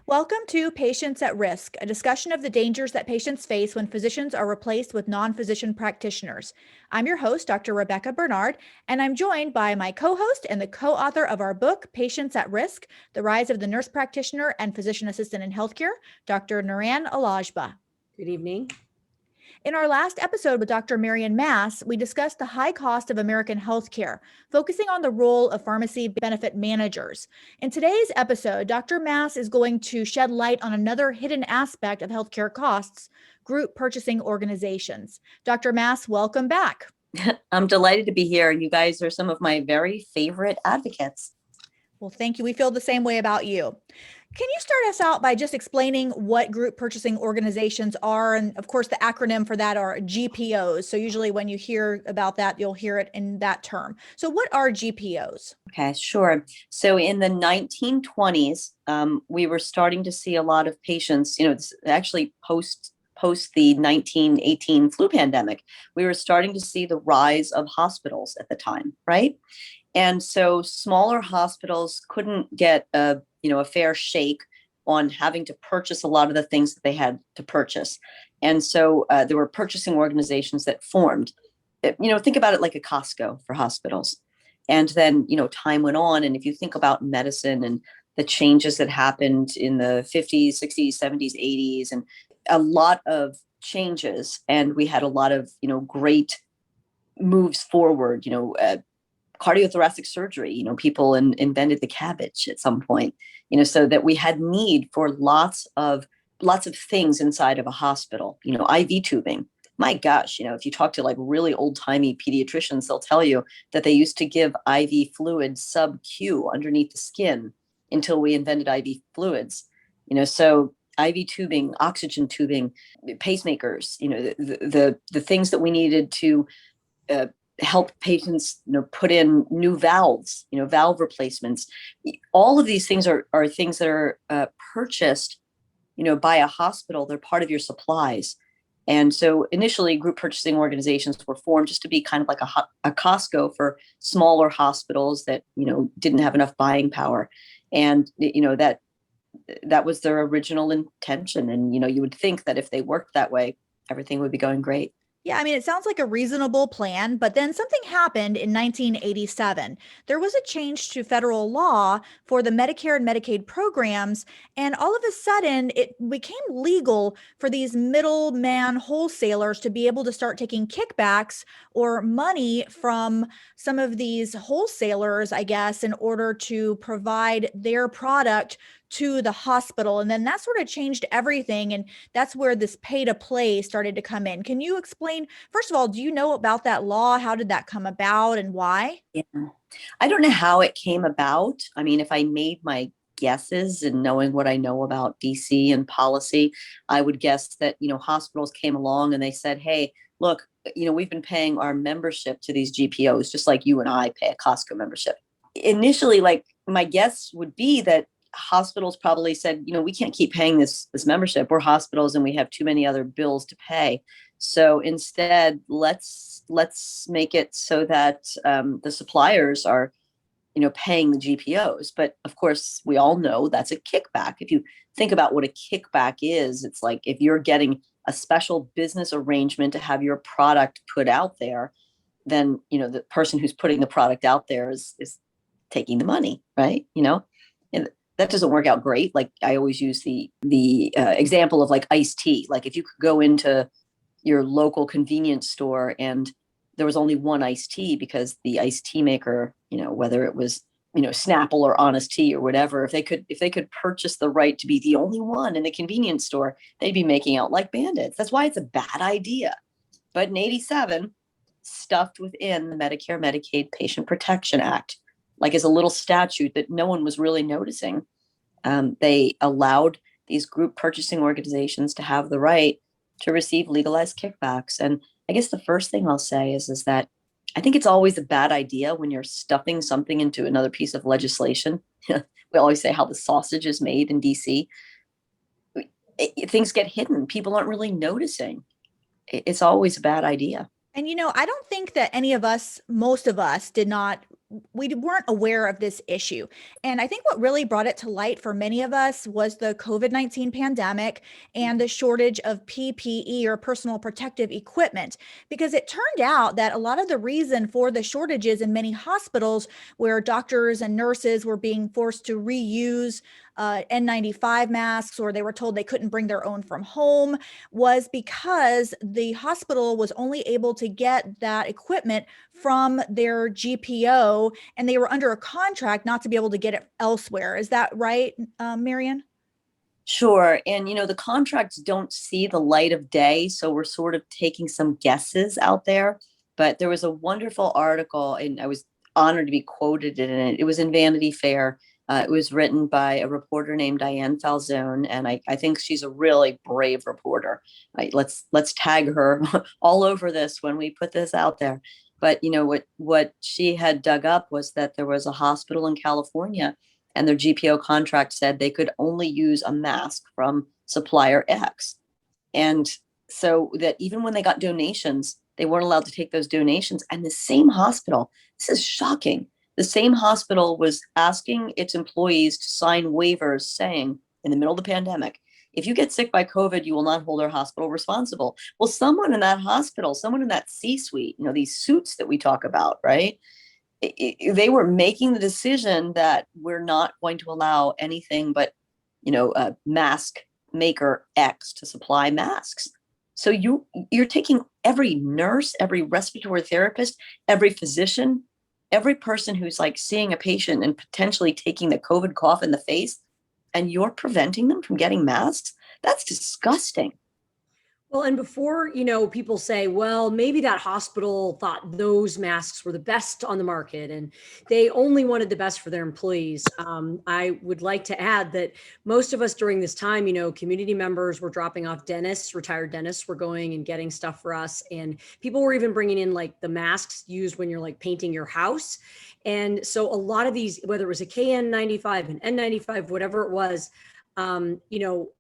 Welcome to Patients at Risk, a discussion of the dangers that patients face when physicians are replaced with non-physician practitioners. I'm your host, Dr. Rebecca Bernard, and I'm joined by my co-host and the co-author of our book, Patients at Risk, The Rise of the Nurse Practitioner and Physician Assistant in Healthcare, Dr. Naran Alajba. Good evening. In our last episode with Dr. Marion Mass, we discussed the high cost of American healthcare, focusing on the role of pharmacy benefit managers. In today's episode, Dr. Mass is going to shed light on another hidden aspect of healthcare costs, group purchasing organizations. Dr. Mass, welcome back. I'm delighted to be here. You guys are some of my very favorite advocates. Well, thank you. We feel the same way about you. Can you start us out by just explaining what group purchasing organizations are? And of course, the acronym for that are GPOs. So usually when you hear about that, you'll hear it in that term. So what are GPOs? Okay, sure. So in the 1920s, we were starting to see a lot of patients, it's actually post the 1918 flu pandemic, we were starting to see the rise of hospitals at the time, right? And so smaller hospitals couldn't get a fair shake on having to purchase a lot of the things that they had to purchase. And so there were purchasing organizations that formed. Think about it like a Costco for hospitals. And then, time went on. And if you think about medicine and the changes that happened in the 50s, 60s, 70s, 80s, and a lot of changes, and we had a lot of, great moves forward, cardiothoracic surgery, people invented the cabbage at some point, so that we had need for lots of things inside of a hospital, IV tubing. My gosh, if you talk to like really old timey pediatricians, they'll tell you that they used to give IV fluid sub-Q underneath the skin until we invented IV fluids, so IV tubing, oxygen tubing, pacemakers, the things that we needed to help patients, put in new valves, valve replacements. All of these things are things that are purchased, by a hospital. They're part of your supplies. And so initially group purchasing organizations were formed just to be kind of like a Costco for smaller hospitals that, didn't have enough buying power. And, that was their original intention. And, you would think that if they worked that way, everything would be going great. Yeah, I mean, it sounds like a reasonable plan, but then something happened in 1987. There was a change to federal law for the Medicare and Medicaid programs, and all of a sudden it became legal for these middleman wholesalers to be able to start taking kickbacks or money from some of these wholesalers, I guess, in order to provide their product to the hospital. And then that sort of changed everything. And that's where this pay to play started to come in. Can you explain, first of all, do you know about that law? How did that come about and why? Yeah. I don't know how it came about. I mean, if I made my guesses and knowing what I know about DC and policy, I would guess that, hospitals came along and they said, hey, look, we've been paying our membership to these GPOs, just like you and I pay a Costco membership. Initially, like my guess would be that hospitals probably said, we can't keep paying this membership. We're hospitals and we have too many other bills to pay. So instead, let's make it so that the suppliers are, paying the GPOs. But of course, we all know that's a kickback. If you think about what a kickback is, it's like if you're getting a special business arrangement to have your product put out there, then the person who's putting the product out there is taking the money, right? And that doesn't work out great. Like I always use the example of like iced tea. Like if you could go into your local convenience store and there was only one iced tea because the iced tea maker, whether it was, Snapple or Honest Tea or whatever, if they could purchase the right to be the only one in the convenience store, they'd be making out like bandits. That's why it's a bad idea. But in 87, stuffed within the Medicare Medicaid Patient Protection Act, like as a little statute that no one was really noticing, they allowed these group purchasing organizations to have the right to receive legalized kickbacks. And I guess the first thing I'll say is that I think it's always a bad idea when you're stuffing something into another piece of legislation. We always say how the sausage is made in DC. Things get hidden. People aren't really noticing. It's always a bad idea. And I don't think that any of us, most of us, did not we weren't aware of this issue. And I think what really brought it to light for many of us was the COVID-19 pandemic and the shortage of PPE, or personal protective equipment, because it turned out that a lot of the reason for the shortages in many hospitals, where doctors and nurses were being forced to reuse N95 masks, or they were told they couldn't bring their own from home, was because the hospital was only able to get that equipment from their GPO, and they were under a contract not to be able to get it elsewhere. Is that right, Marion? Sure. And, the contracts don't see the light of day. So we're sort of taking some guesses out there. But there was a wonderful article, and I was honored to be quoted in it. It was in Vanity Fair. It was written by a reporter named Diane Falzone, and I think she's a really brave reporter. Right? Let's tag her all over this when we put this out there. But what she had dug up was that there was a hospital in California, and their GPO contract said they could only use a mask from supplier X. And so that even when they got donations, they weren't allowed to take those donations. And the same hospital, this is shocking, the same hospital was asking its employees to sign waivers saying, in the middle of the pandemic, if you get sick by COVID, you will not hold our hospital responsible. Well, someone in that hospital, someone in that C-suite, these suits that we talk about, right? They were making the decision that we're not going to allow anything but, mask maker X to supply masks. So you're taking every nurse, every respiratory therapist, every physician, every person who's like seeing a patient and potentially taking the COVID cough in the face, and you're preventing them from getting masks. That's disgusting. Well, and before, people say, well, maybe that hospital thought those masks were the best on the market and they only wanted the best for their employees. I would like to add that most of us during this time, community members were dropping off dentists, retired dentists were going and getting stuff for us. And people were even bringing in like the masks used when you're like painting your house. And so a lot of these, whether it was a KN95, an N95, whatever it was,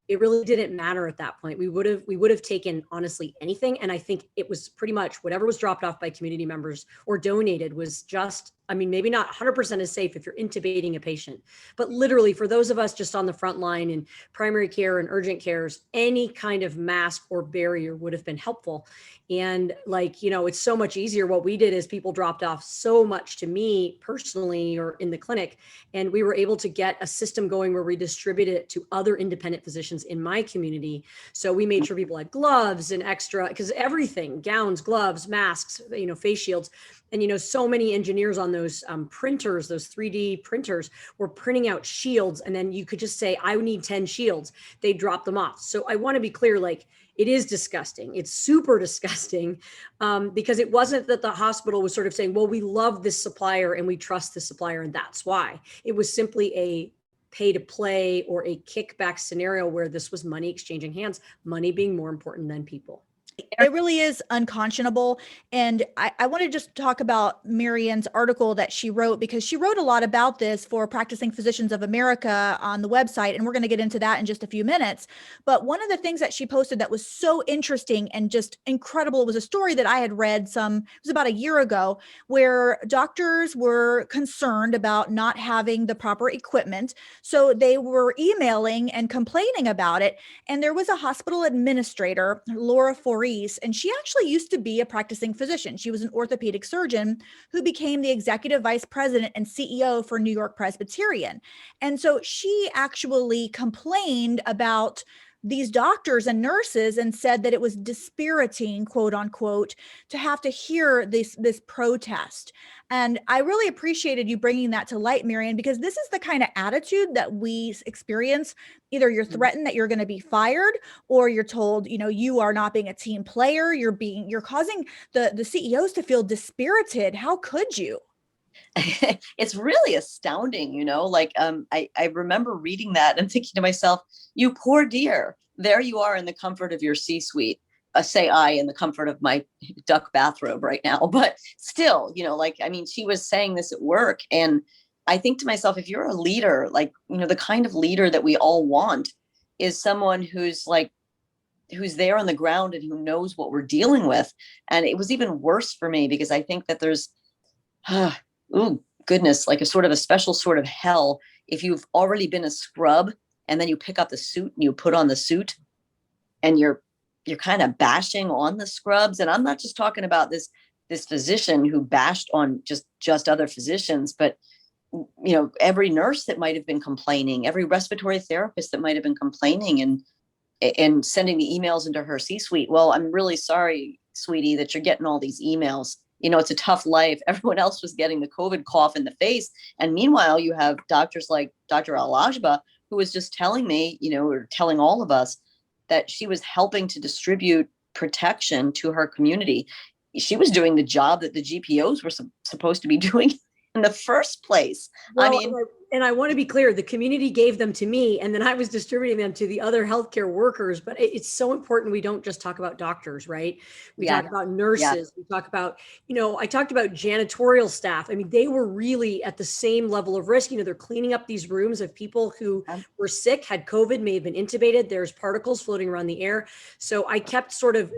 it really didn't matter at that point. We would have taken honestly anything. And I think it was pretty much whatever was dropped off by community members or donated was just, maybe not 100% as safe if you're intubating a patient, but literally for those of us just on the front line in primary care and urgent cares, any kind of mask or barrier would have been helpful. And it's so much easier. What we did is people dropped off so much to me personally or in the clinic, and we were able to get a system going where we distributed it to other independent physicians in my community. So we made sure people had gloves and extra, because everything, gowns, gloves, masks, face shields. And, so many engineers on those printers, those 3D printers were printing out shields. And then you could just say, I need 10 shields. They drop them off. So I want to be clear, it is disgusting. It's super disgusting because it wasn't that the hospital was sort of saying, well, we love this supplier and we trust this supplier, and that's why. It was simply a pay to play or a kickback scenario where this was money exchanging hands, money being more important than people. It really is unconscionable. And I want to just talk about Marion's article that she wrote, because she wrote a lot about this for Practicing Physicians of America on the website. And we're going to get into that in just a few minutes. But one of the things that she posted that was so interesting and just incredible was a story that I had read it was about a year ago, where doctors were concerned about not having the proper equipment. So they were emailing and complaining about it. And there was a hospital administrator, Laura Forey, and she actually used to be a practicing physician. She was an orthopedic surgeon who became the executive vice president and CEO for New York Presbyterian. And so she actually complained about these doctors and nurses and said that it was dispiriting, quote unquote, to have to hear this protest. And I really appreciated you bringing that to light, Marion, because this is the kind of attitude that we experience. Either you're threatened that you're going to be fired, or you're told, you are not being a team player. You're causing the CEOs to feel dispirited. How could you? It's really astounding, I remember reading that and thinking to myself, you poor dear, there you are in the comfort of your C-suite. Say I in the comfort of my duck bathrobe right now, but still, she was saying this at work. And I think to myself, if you're a leader, the kind of leader that we all want is someone who's there on the ground and who knows what we're dealing with. And it was even worse for me because I think that there's, goodness, like a sort of a special sort of hell if you've already been a scrub and then you pick up the suit and you put on the suit and you're kind of bashing on the scrubs. And I'm not just talking about this physician who bashed on just other physicians, but every nurse that might have been complaining, every respiratory therapist that might have been complaining and sending the emails into her C-suite. Well, I'm really sorry, sweetie, that you're getting all these emails. It's a tough life. Everyone else was getting the COVID cough in the face. And meanwhile, you have doctors like Dr. Al-Ajba, who was just telling me, or telling all of us that she was helping to distribute protection to her community. She was doing the job that the GPOs were supposed to be doing in the first place. Well, and I want to be clear, the community gave them to me, and then I was distributing them to the other healthcare workers. But it's so important we don't just talk about doctors, right? We talk about nurses. We talk about, I talked about janitorial staff. I mean, they were really at the same level of risk. They're cleaning up these rooms of people who were sick, had COVID, may have been intubated. There's particles floating around the air. So I kept sort of,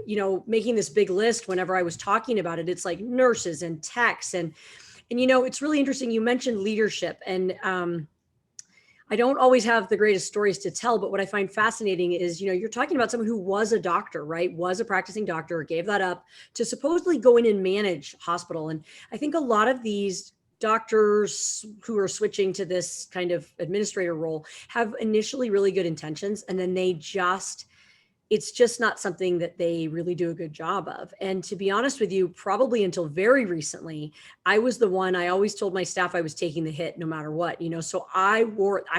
making this big list whenever I was talking about it. It's like nurses and techs and it's really interesting. You mentioned leadership, and I don't always have the greatest stories to tell, but what I find fascinating is, you're talking about someone who was a doctor, right? Was a practicing doctor, gave that up to supposedly go in and manage hospital. And I think a lot of these doctors who are switching to this kind of administrator role have initially really good intentions, and then it's just not something that they really do a good job of. And to be honest with you, probably until very recently, I was the one, I always told my staff I was taking the hit no matter what, so I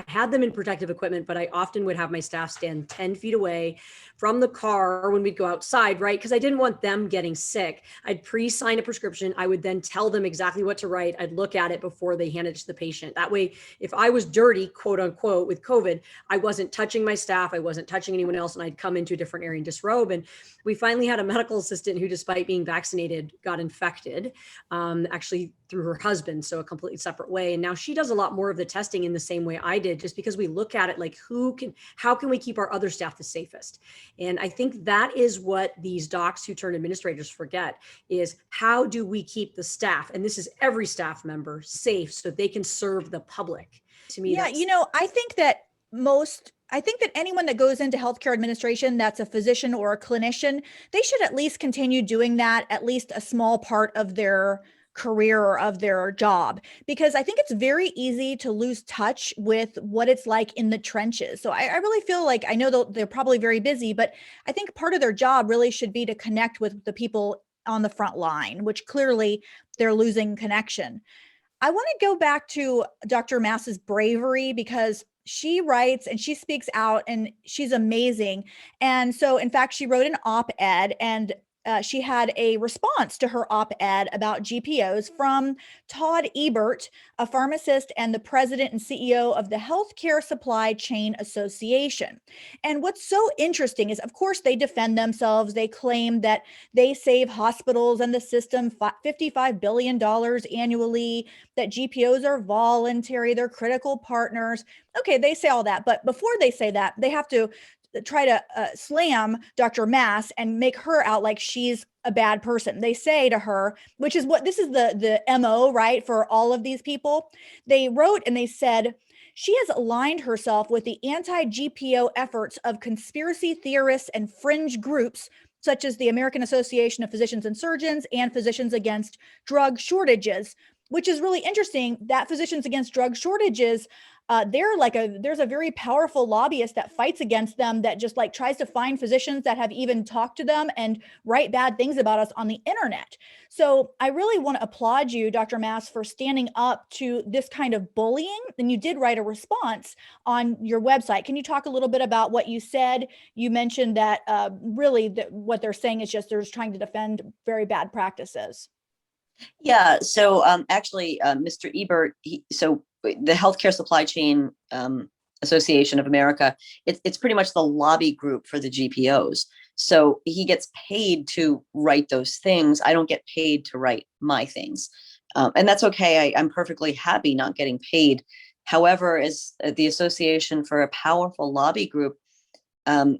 had them in protective equipment, but I often would have my staff stand 10 feet away from the car when we'd go outside, right? Because I didn't want them getting sick. I'd pre-sign a prescription. I would then tell them exactly what to write. I'd look at it before they handed it to the patient. That way, if I was dirty, quote unquote, with COVID, I wasn't touching my staff. I wasn't touching anyone else. And I'd come into a different area and disrobe. And we finally had a medical assistant who, despite being vaccinated, got infected, actually through her husband. So a completely separate way. And now she does a lot more of the testing in the same way I did, just because we look at it like how can we keep our other staff the safest? And I think that is what these docs who turn administrators forget, is how do we keep the staff, and this is every staff member, safe so they can serve the public? To me, I think that anyone that goes into healthcare administration that's a physician or a clinician, they should at least continue doing that, at least a small part of their career or of their job, because I think it's very easy to lose touch with what it's like in the trenches. So I really feel like, I know they're probably very busy, but I think part of their job really should be to connect with the people on the front line, which clearly they're losing connection. I want to go back to Dr. Mass's bravery, because she writes and she speaks out and she's amazing. And so, in fact, she wrote an op-ed, and she had a response to her op-ed about GPOs from Todd Ebert, a pharmacist and the president and CEO of the Healthcare Supply Chain Association. And what's so interesting is, of course, they defend themselves. They claim that they save hospitals and the system $55 billion annually, that GPOs are voluntary, they're critical partners. Okay, they say all that. But before they say that, they have to try to slam Dr. Mass and make her out like she's a bad person. They say to her, which is what this is the MO, right, for all of these people. They wrote and they said, she has aligned herself with the anti-GPO efforts of conspiracy theorists and fringe groups such as the American Association of Physicians and Surgeons and Physicians Against Drug Shortages, which is really interesting that Physicians Against Drug Shortages, there's a very powerful lobbyist that fights against them, that just like tries to find physicians that have even talked to them and write bad things about us on the internet. So I really want to applaud you, Dr. Mass, for standing up to this kind of bullying. And you did write a response on your website. Can you talk a little bit about what you said? You mentioned that what they're saying is just they're just trying to defend very bad practices. Yeah. So actually, Mr. Ebert, the Healthcare Supply Chain Association of America, it's pretty much the lobby group for the GPOs. So he gets paid to write those things. I don't get paid to write my things. And that's okay. I'm perfectly happy not getting paid. However, as the Association for a powerful lobby group, I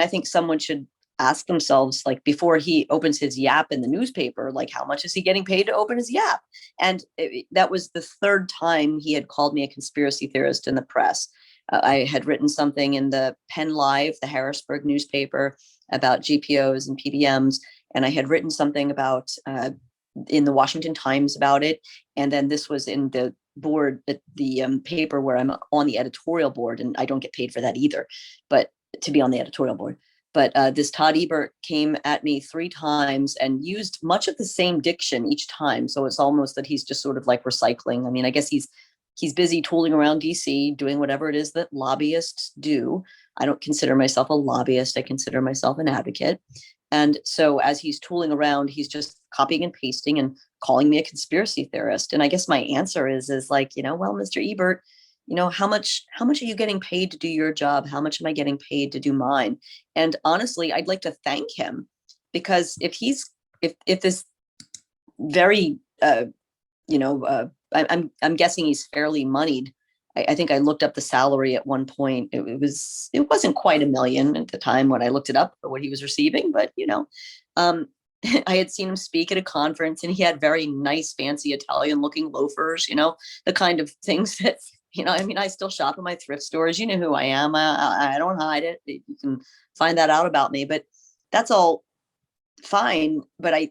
think someone should ask themselves, like, before he opens his yap in the newspaper, like, how much is he getting paid to open his yap? And that was the third time he had called me a conspiracy theorist in the press. I had written something in the Penn Live, the Harrisburg newspaper, about GPOs and PBMs, and I had written something about in the Washington Times about it, and then this was in the board, the paper where I'm on the editorial board, and I don't get paid for that either, but to be on the editorial board. But this Todd Ebert came at me 3 times and used much of the same diction each time. So it's almost that he's just sort of like recycling. I mean, I guess he's busy tooling around DC, doing whatever it is that lobbyists do. I don't consider myself a lobbyist. I consider myself an advocate. And so as he's tooling around, he's just copying and pasting and calling me a conspiracy theorist. And I guess my answer is like, well, Mr. Ebert, how much are you getting paid to do your job? How much am I getting paid to do mine? And honestly, I'd like to thank him, because if this very, I'm guessing he's fairly moneyed. I think I looked up the salary at one point. It wasn't quite $1 million at the time when I looked it up for what he was receiving, but I had seen him speak at a conference, and he had very nice, fancy Italian looking loafers, the kind of things that, I still shop at my thrift stores. You know who I am. I don't hide it. You can find that out about me, but that's all fine. But I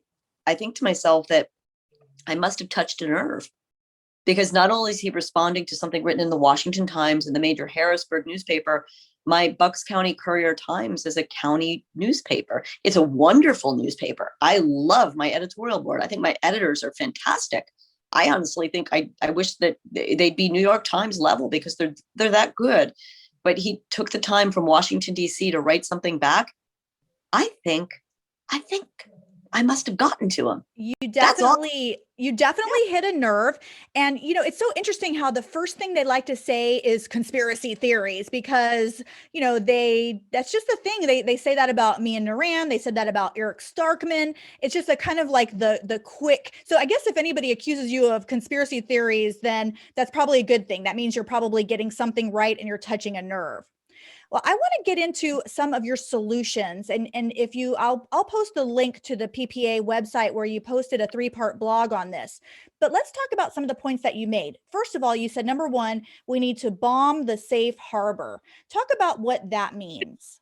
think to myself that I must have touched a nerve, because not only is he responding to something written in the Washington Times and the major Harrisburg newspaper, my Bucks County Courier-Times is a county newspaper. It's a wonderful newspaper. I love my editorial board. I think my editors are fantastic. I honestly think I wish that they'd be New York Times level, because they're that good. But he took the time from Washington, D.C. to write something back. I think I must have gotten to him. You definitely hit a nerve. And, it's so interesting how the first thing they like to say is conspiracy theories, because, that's just the thing. They say that about me and Naran. They said that about Eric Starkman. It's just a kind of like the quick. So I guess if anybody accuses you of conspiracy theories, then that's probably a good thing. That means you're probably getting something right and you're touching a nerve. Well, I want to get into some of your solutions, and if I'll post the link to the PPA website where you posted a 3-part blog on this. But let's talk about some of the points that you made. First of all, you said, number 1, we need to bomb the safe harbor. Talk about what that means.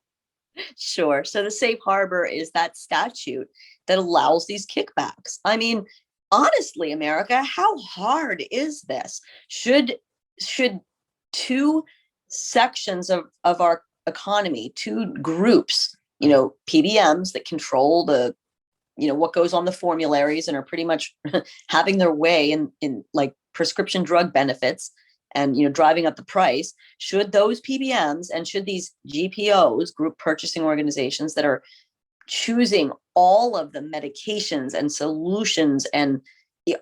Sure. So the safe harbor is that statute that allows these kickbacks. I mean, honestly, America, how hard is this? Should 2 sections of our economy, 2 groups, PBMs that control the, what goes on the formularies and are pretty much having their way in like prescription drug benefits and, driving up the price. Should those PBMs and should these GPOs, group purchasing organizations, that are choosing all of the medications and solutions and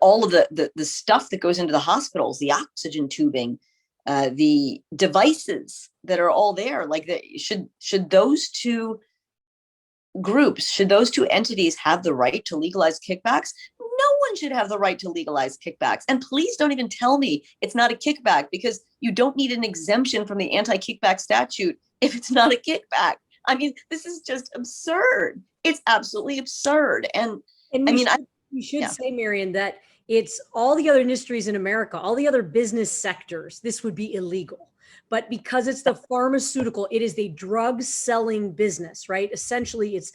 all of the stuff that goes into the hospitals, the oxygen tubing, the devices that are all there, like should those 2 groups, should those 2 entities have the right to legalize kickbacks? No one should have the right to legalize kickbacks. And please don't even tell me it's not a kickback, because you don't need an exemption from the anti-kickback statute if it's not a kickback. I mean, this is just absurd. It's absolutely absurd. And we should say, Marion, that it's all the other industries in America, all the other business sectors, this would be illegal. But because it's the pharmaceutical, it is the drug selling business, right? Essentially, it's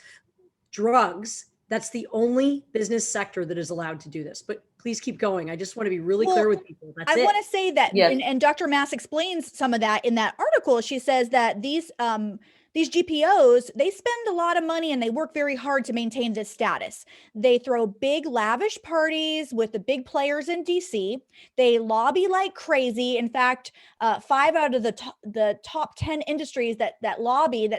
drugs. That's the only business sector that is allowed to do this. But please keep going. I just want to be really clear with people. I want to say that, and Dr. Mass explains some of that in that article. She says that these GPOs, they spend a lot of money and they work very hard to maintain this status. They throw big lavish parties with the big players in DC. They lobby like crazy. In fact, 5 out of the top 10 industries that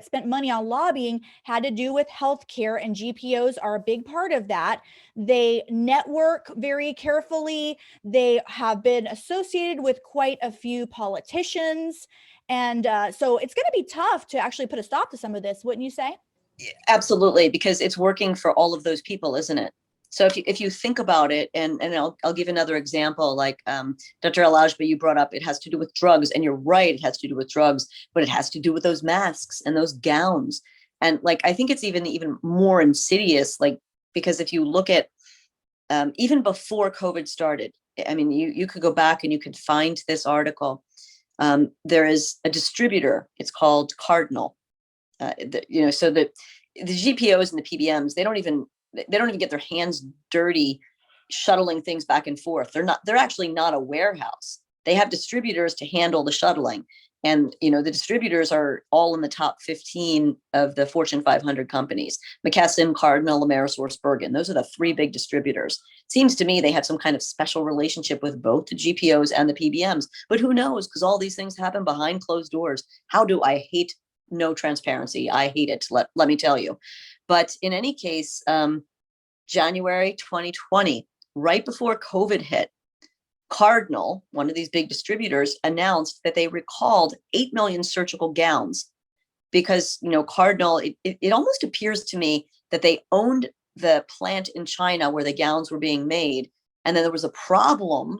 spent money on lobbying had to do with healthcare, and GPOs are a big part of that. They network very carefully. They have been associated with quite a few politicians. And so it's going to be tough to actually put a stop to some of this, wouldn't you say? Absolutely, because it's working for all of those people, isn't it? So if you think about it, and I'll give another example, like Dr. Alajba, you brought up, it has to do with drugs, and you're right, it has to do with drugs, but it has to do with those masks and those gowns. And like, I think it's even more insidious, like, because if you look at even before COVID started, I mean, you could go back and you could find this article. There is a distributor, it's called Cardinal. So the GPOs and the PBMs, they don't even get their hands dirty shuttling things back and forth. They're actually not a warehouse. They have distributors to handle the shuttling. And, the distributors are all in the top 15 of the Fortune 500 companies: McKesson, Cardinal, AmerisourceBergen. Those are the three big distributors. Seems to me they have some kind of special relationship with both the GPOs and the PBMs, but who knows? Because all these things happen behind closed doors. How do I hate no transparency? I hate it. Let me tell you. But in any case, January 2020, right before COVID hit, Cardinal, one of these big distributors, announced that they recalled 8 million surgical gowns because, Cardinal, it almost appears to me that they owned the plant in China where the gowns were being made. And then there was a problem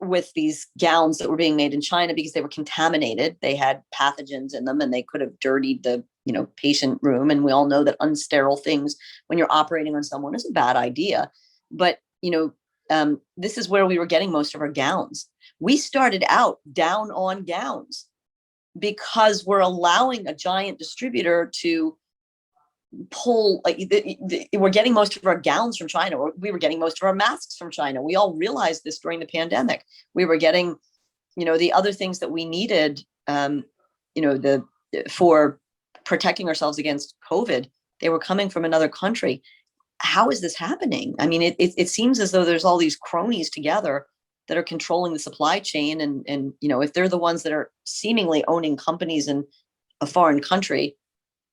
with these gowns that were being made in China because they were contaminated. They had pathogens in them and they could have dirtied the, patient room. And we all know that unsterile things when you're operating on someone is a bad idea. But, this is where we were getting most of our gowns. We started out down on gowns because we're allowing a giant distributor to pull, we're getting most of our gowns from China, or we were getting most of our masks from China. We all realized this during the pandemic. We were getting, the other things that we needed, for protecting ourselves against COVID, they were coming from another country. How is this happening? I mean, it seems as though there's all these cronies together that are controlling the supply chain. And if they're the ones that are seemingly owning companies in a foreign country,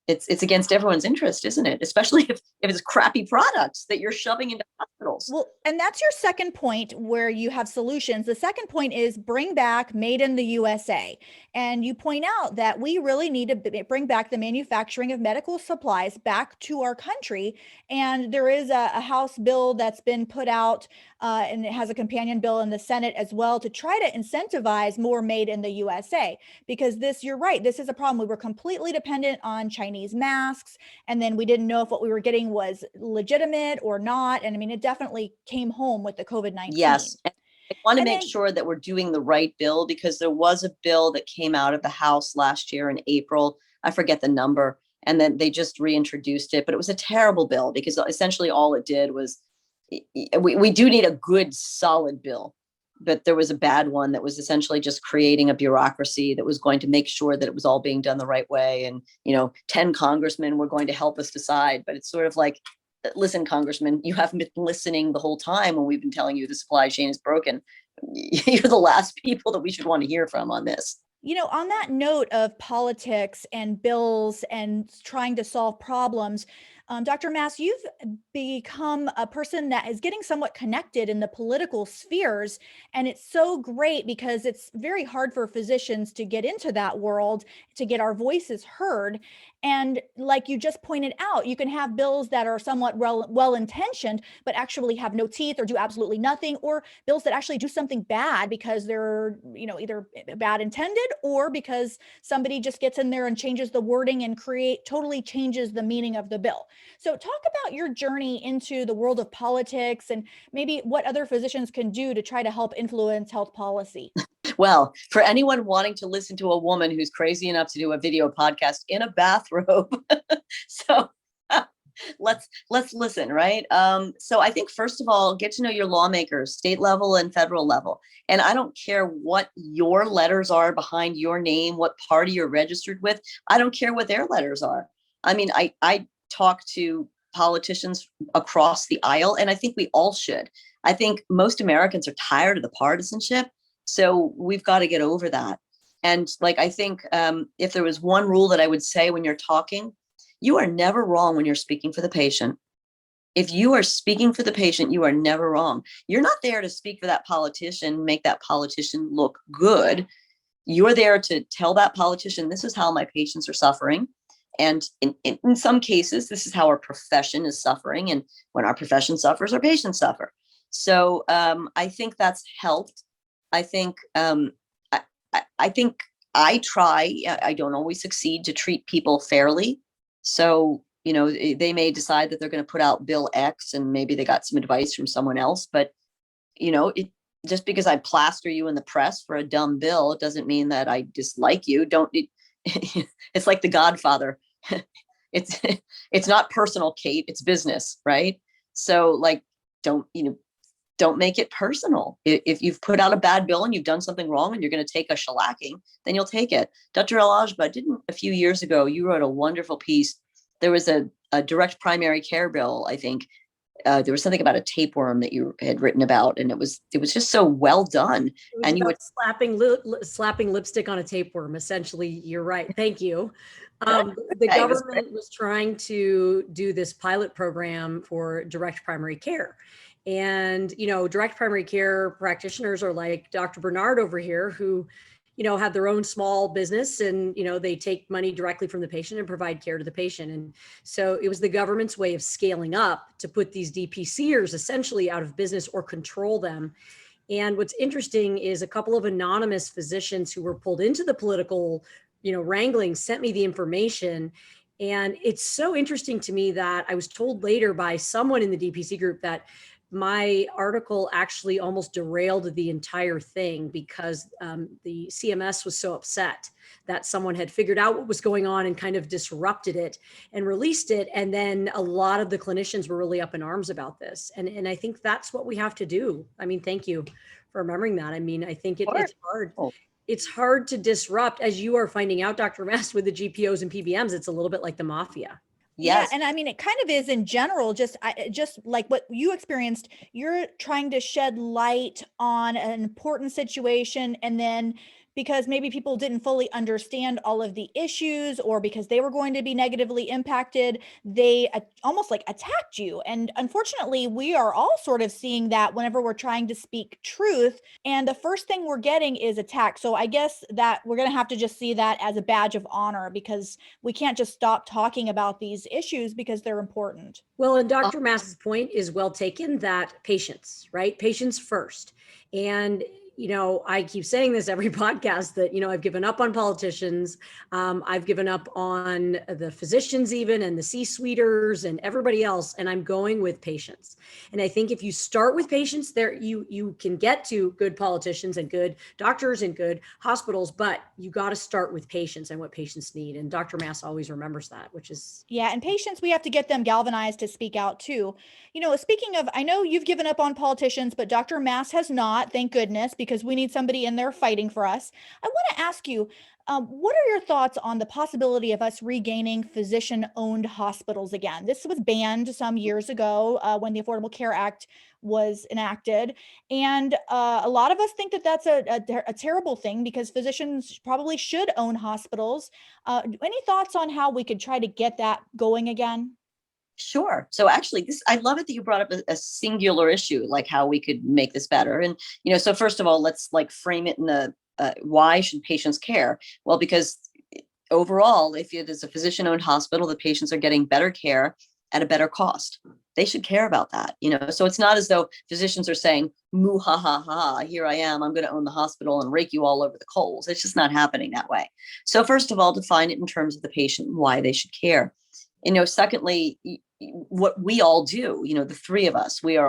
it's against everyone's interest, isn't it? Especially if it's crappy products that you're shoving into hospitals. Well, and that's your second point where you have solutions. The second point is bring back Made in the USA. And you point out that we really need to bring back the manufacturing of medical supplies back to our country. And there is a House bill that's been put out, and it has a companion bill in the Senate as well to try to incentivize more Made in the USA. Because you're right, this is a problem. We were completely dependent on Chinese masks, and then we didn't know if what we were getting was legitimate or not. And I mean, it definitely came home with the COVID-19. Yes. I want to make sure that we're doing the right bill, because there was a bill that came out of the House last year in April. I forget the number. And then they just reintroduced it. But it was a terrible bill because essentially all it did was, we do need a good, solid bill. But there was a bad one that was essentially just creating a bureaucracy that was going to make sure that it was all being done the right way. And, 10 congressmen were going to help us decide. But it's sort of like, listen, Congressman, you haven't been listening the whole time when we've been telling you the supply chain is broken. You're the last people that we should want to hear from on this. On that note of politics and bills and trying to solve problems, Dr. Mass, you've become a person that is getting somewhat connected in the political spheres. And it's so great because it's very hard for physicians to get into that world, to get our voices heard. And like you just pointed out, you can have bills that are somewhat well-intentioned, but actually have no teeth or do absolutely nothing, or bills that actually do something bad because they're, either bad intended or because somebody just gets in there and changes the wording and totally changes the meaning of the bill. So talk about your journey into the world of politics and maybe what other physicians can do to try to help influence health policy. Well, for anyone wanting to listen to a woman who's crazy enough to do a video podcast in a bathrobe, so let's listen, right? So I think first of all, get to know your lawmakers, state level and federal level. And I don't care what your letters are behind your name, what party you're registered with. I don't care what their letters are. I mean, I talk to politicians across the aisle, and I think we all should. I think most Americans are tired of the partisanship. So we've got to get over that. And I think if there was one rule that I would say when you're talking, you are never wrong when you're speaking for the patient. If you are speaking for the patient, you are never wrong. You're not there to speak for that politician, make that politician look good. You're there to tell that politician, this is how my patients are suffering. And in some cases, this is how our profession is suffering. And when our profession suffers, our patients suffer. So I think that's helped. I think I think I try. I don't always succeed to treat people fairly. So, they may decide that they're going to put out Bill X and maybe they got some advice from someone else, but it just because I plaster you in the press for a dumb bill, it doesn't mean that I dislike you. It's like The Godfather. it's it's not personal, Kate, it's business, right? So like, don't make it personal. If you've put out a bad bill and you've done something wrong and you're going to take a shellacking, then you'll take it. Dr. El-Ajba, didn't a few years ago, you wrote a wonderful piece. There was a direct primary care bill, I think. There was something about a tapeworm that you had written about, and it was just so well done. And you were slapping lipstick on a tapeworm. Essentially, you're right. Thank you. The Okay, government was trying to do this pilot program for direct primary care. And, direct primary care practitioners are like Dr. Bernard over here, who, have their own small business and, they take money directly from the patient and provide care to the patient. And so it was the government's way of scaling up to put these DPCers essentially out of business or control them. And what's interesting is a couple of anonymous physicians who were pulled into the political, wrangling sent me the information. And it's so interesting to me that I was told later by someone in the DPC group that my article actually almost derailed the entire thing because the CMS was so upset that someone had figured out what was going on and kind of disrupted it and released it. And then a lot of the clinicians were really up in arms about this. And I think that's what we have to do. I mean, thank you for remembering that. I mean, I think it's hard. It's hard to disrupt, as you are finding out, Dr. Mass, with the GPOs and PBMs. It's a little bit like the mafia. Yes. Yeah, and I mean, it kind of is in general, just like what you experienced. You're trying to shed light on an important situation, and then because maybe people didn't fully understand all of the issues, or because they were going to be negatively impacted, they almost like attacked you. And unfortunately, we are all sort of seeing that whenever we're trying to speak truth, and the first thing we're getting is attack. So I guess that we're going to have to just see that as a badge of honor, because we can't just stop talking about these issues because they're important. Well, and Dr. Mass's point is well taken, that patients, right? Patients first. And I keep saying this every podcast that, I've given up on politicians. I've given up on the physicians even, and the C-suiters and everybody else. And I'm going with patients. And I think if you start with patients, there you can get to good politicians and good doctors and good hospitals, but you got to start with patients and what patients need. And Dr. Mass always remembers that, which is. Yeah. And patients, we have to get them galvanized to speak out too. Speaking of, I know you've given up on politicians, but Dr. Mass has not, thank goodness, because we need somebody in there fighting for us. I want to ask you, what are your thoughts on the possibility of us regaining physician-owned hospitals again? This was banned some years ago when the Affordable Care Act was enacted. And a lot of us think that that's a terrible thing, because physicians probably should own hospitals. Any thoughts on how we could try to get that going again? Sure. So actually, I love it that you brought up a singular issue, like how we could make this better. And, so first of all, let's like frame it in why should patients care? Well, because overall, if it is a physician-owned hospital, the patients are getting better care at a better cost. They should care about that, So it's not as though physicians are saying, moo ha ha ha, here I am, I'm going to own the hospital and rake you all over the coals. It's just not happening that way. So first of all, define it in terms of the patient and why they should care. Secondly, what we all do, the three of us, we've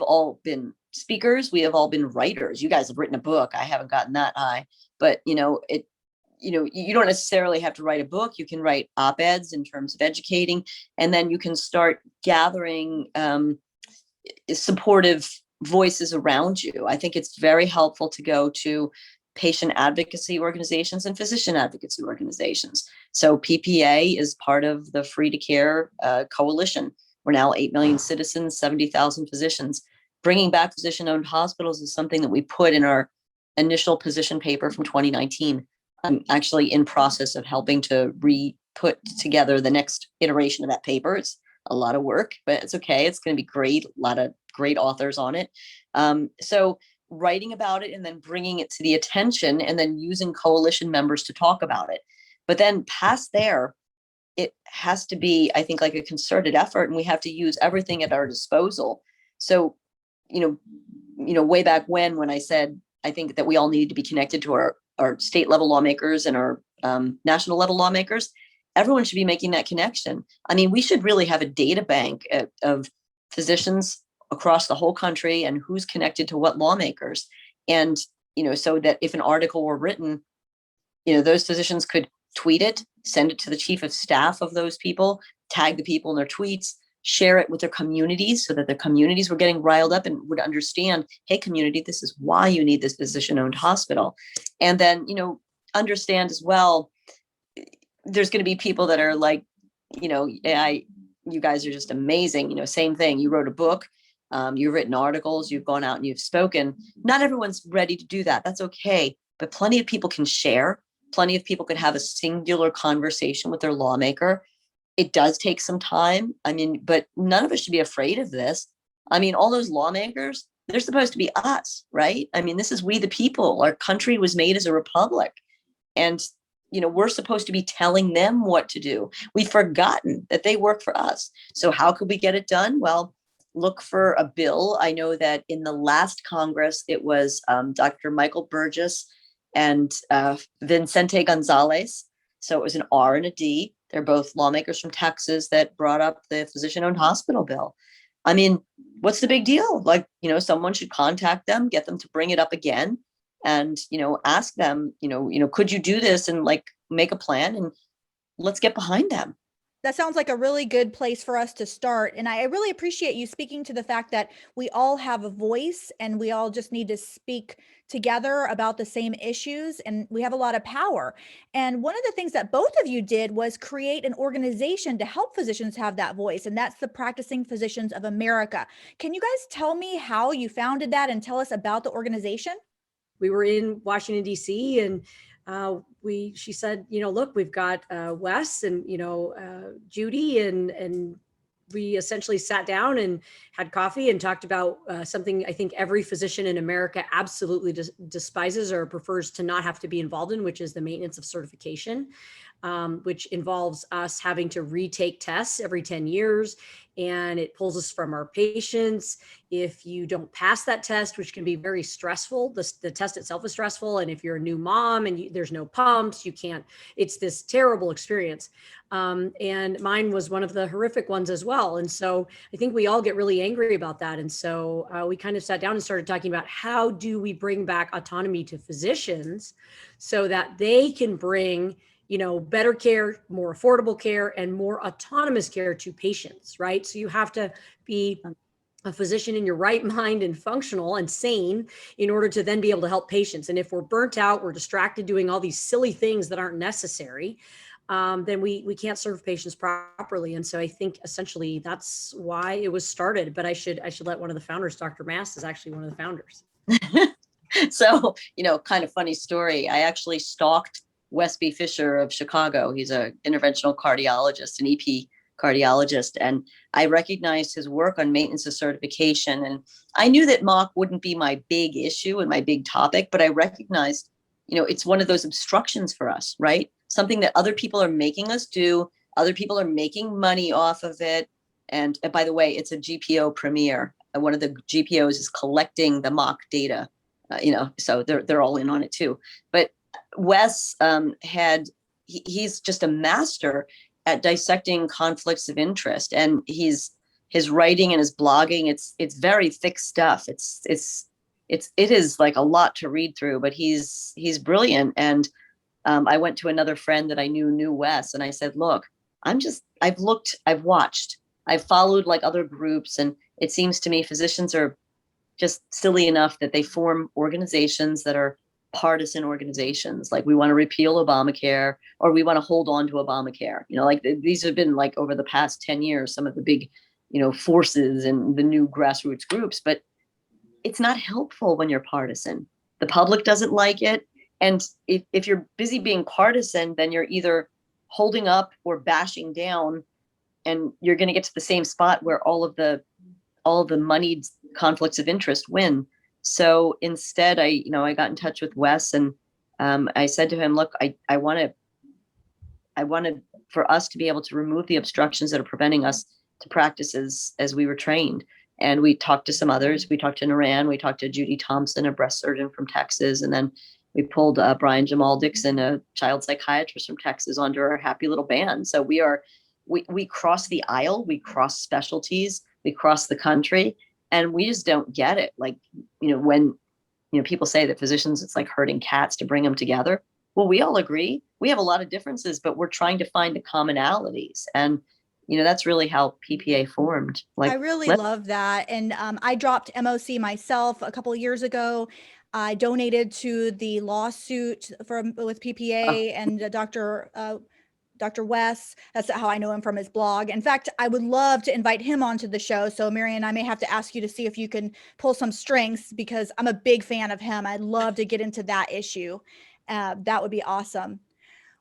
all been speakers. We have all been writers. You guys have written a book. I haven't gotten that high, but you don't necessarily have to write a book. You can write op-eds in terms of educating, and then you can start gathering supportive voices around you. I think it's very helpful to go to patient advocacy organizations and physician advocacy organizations. So PPA is part of the Free to Care coalition. We're now 8 million citizens, 70,000 physicians. Bringing back physician-owned hospitals is something that we put in our initial position paper from 2019. I'm actually in process of helping to put together the next iteration of that paper. It's a lot of work, but it's okay. It's going to be great. A lot of great authors on it. So writing about it and then bringing it to the attention and then using coalition members to talk about it. But then past there, it has to be, I think, like a concerted effort, and we have to use everything at our disposal. So, way back when I said, I think that we all needed to be connected to our state level lawmakers and our national level lawmakers, everyone should be making that connection. I mean, we should really have a data bank of physicians across the whole country and who's connected to what lawmakers. And, so that if an article were written, those physicians could tweet it, send it to the chief of staff of those people, tag the people in their tweets, share it with their communities so that the communities were getting riled up and would understand, hey, community, this is why you need this physician-owned hospital. And then, understand as well, there's going to be people that are like, you guys are just amazing. Same thing. You wrote a book, you've written articles, you've gone out and you've spoken. Not everyone's ready to do that. That's okay. But plenty of people can share. Plenty of people could have a singular conversation with their lawmaker. It does take some time. I mean, but none of us should be afraid of this. I mean, all those lawmakers, they're supposed to be us, right? I mean, this is we the people. Our country was made as a republic. And, we're supposed to be telling them what to do. We've forgotten that they work for us. So how could we get it done? Well, look for a bill. I know that in the last Congress, it was Dr. Michael Burgess and Vicente Gonzalez. So it was an R and a D. They're both lawmakers from Texas that brought up the physician-owned hospital bill. I mean, what's the big deal? Like, someone should contact them, get them to bring it up again, and ask them, could you do this and like make a plan, and let's get behind them. That sounds like a really good place for us to start. And I really appreciate you speaking to the fact that we all have a voice and we all just need to speak together about the same issues, and we have a lot of power. And one of the things that both of you did was create an organization to help physicians have that voice, and that's the Practicing Physicians of America. Can you guys tell me how you founded that and tell us about the organization? We were in Washington, D.C., and she said, look, we've got Wes and, Judy, and we essentially sat down and had coffee and talked about something I think every physician in America absolutely despises or prefers to not have to be involved in, which is the maintenance of certification, which involves us having to retake tests every 10 years. And it pulls us from our patients. If you don't pass that test, which can be very stressful, the test itself is stressful. And if you're a new mom and there's no pumps, it's this terrible experience. And mine was one of the horrific ones as well. And so I think we all get really angry about that. And so we kind of sat down and started talking about how do we bring back autonomy to physicians so that they can bring better care, more affordable care, and more autonomous care to patients, right? So you have to be a physician in your right mind and functional and sane in order to then be able to help patients. And if we're burnt out, we're distracted doing all these silly things that aren't necessary, then we can't serve patients properly. And so I think essentially that's why it was started. But I should let one of the founders, Dr. Mass, is actually one of the founders. So, kind of funny story. I actually stalked Wes B. Fisher of Chicago. He's an interventional cardiologist, an EP cardiologist, and I recognized his work on maintenance of certification. And I knew that mock wouldn't be my big issue and my big topic, but I recognized, it's one of those obstructions for us, right? Something that other people are making us do. Other people are making money off of it. And by the way, it's a GPO premiere. One of the GPOs is collecting the mock data, so they're all in on it too. But Wes he's just a master at dissecting conflicts of interest, and his writing and his blogging, it's very thick stuff. It is like a lot to read through, but he's brilliant. And I went to another friend that I knew Wes, and I said, look, I've watched, I've followed like other groups, and it seems to me physicians are just silly enough that they form organizations that are partisan organizations. Like we want to repeal Obamacare, or we want to hold on to Obamacare. Like these have been like over the past 10 years, some of the big, forces and the new grassroots groups, but it's not helpful when you're partisan. The public doesn't like it. And if you're busy being partisan, then you're either holding up or bashing down, and you're going to get to the same spot where all of the moneyed conflicts of interest win. So instead, I got in touch with Wes, and I said to him, look, I want for us to be able to remove the obstructions that are preventing us to practice as we were trained. And we talked to some others. We talked to Naran, we talked to Judy Thompson, a breast surgeon from Texas. And then, We pulled Brian Jamal Dixon, a child psychiatrist from Texas, onto our happy little band. So we cross the aisle, we cross specialties, we cross the country, and we just don't get it. Like, when people say that physicians, it's like herding cats to bring them together. Well, we all agree. We have a lot of differences, but we're trying to find the commonalities. And, that's really how PPA formed. Like, I really love that. And I dropped MOC myself a couple of years ago. I donated to the lawsuit with PPA and Dr. Wes. That's how I know him, from his blog. In fact, I would love to invite him onto the show. So Marion, I may have to ask you to see if you can pull some strings, because I'm a big fan of him. I'd love to get into that issue. That would be awesome.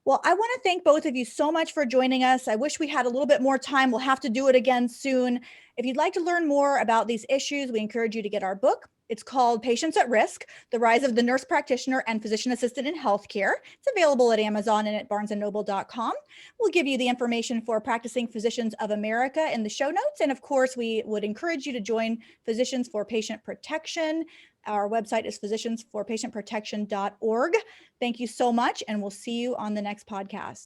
Well, I want to thank both of you so much for joining us. I wish we had a little bit more time. We'll have to do it again soon. If you'd like to learn more about these issues, we encourage you to get our book. It's called Patients at Risk: The Rise of the Nurse Practitioner and Physician Assistant in Healthcare. It's available at Amazon and at barnesandnoble.com. We'll give you the information for Practicing Physicians of America in the show notes. And of course, we would encourage you to join Physicians for Patient Protection. Our website is physiciansforpatientprotection.org. Thank you so much, and we'll see you on the next podcast.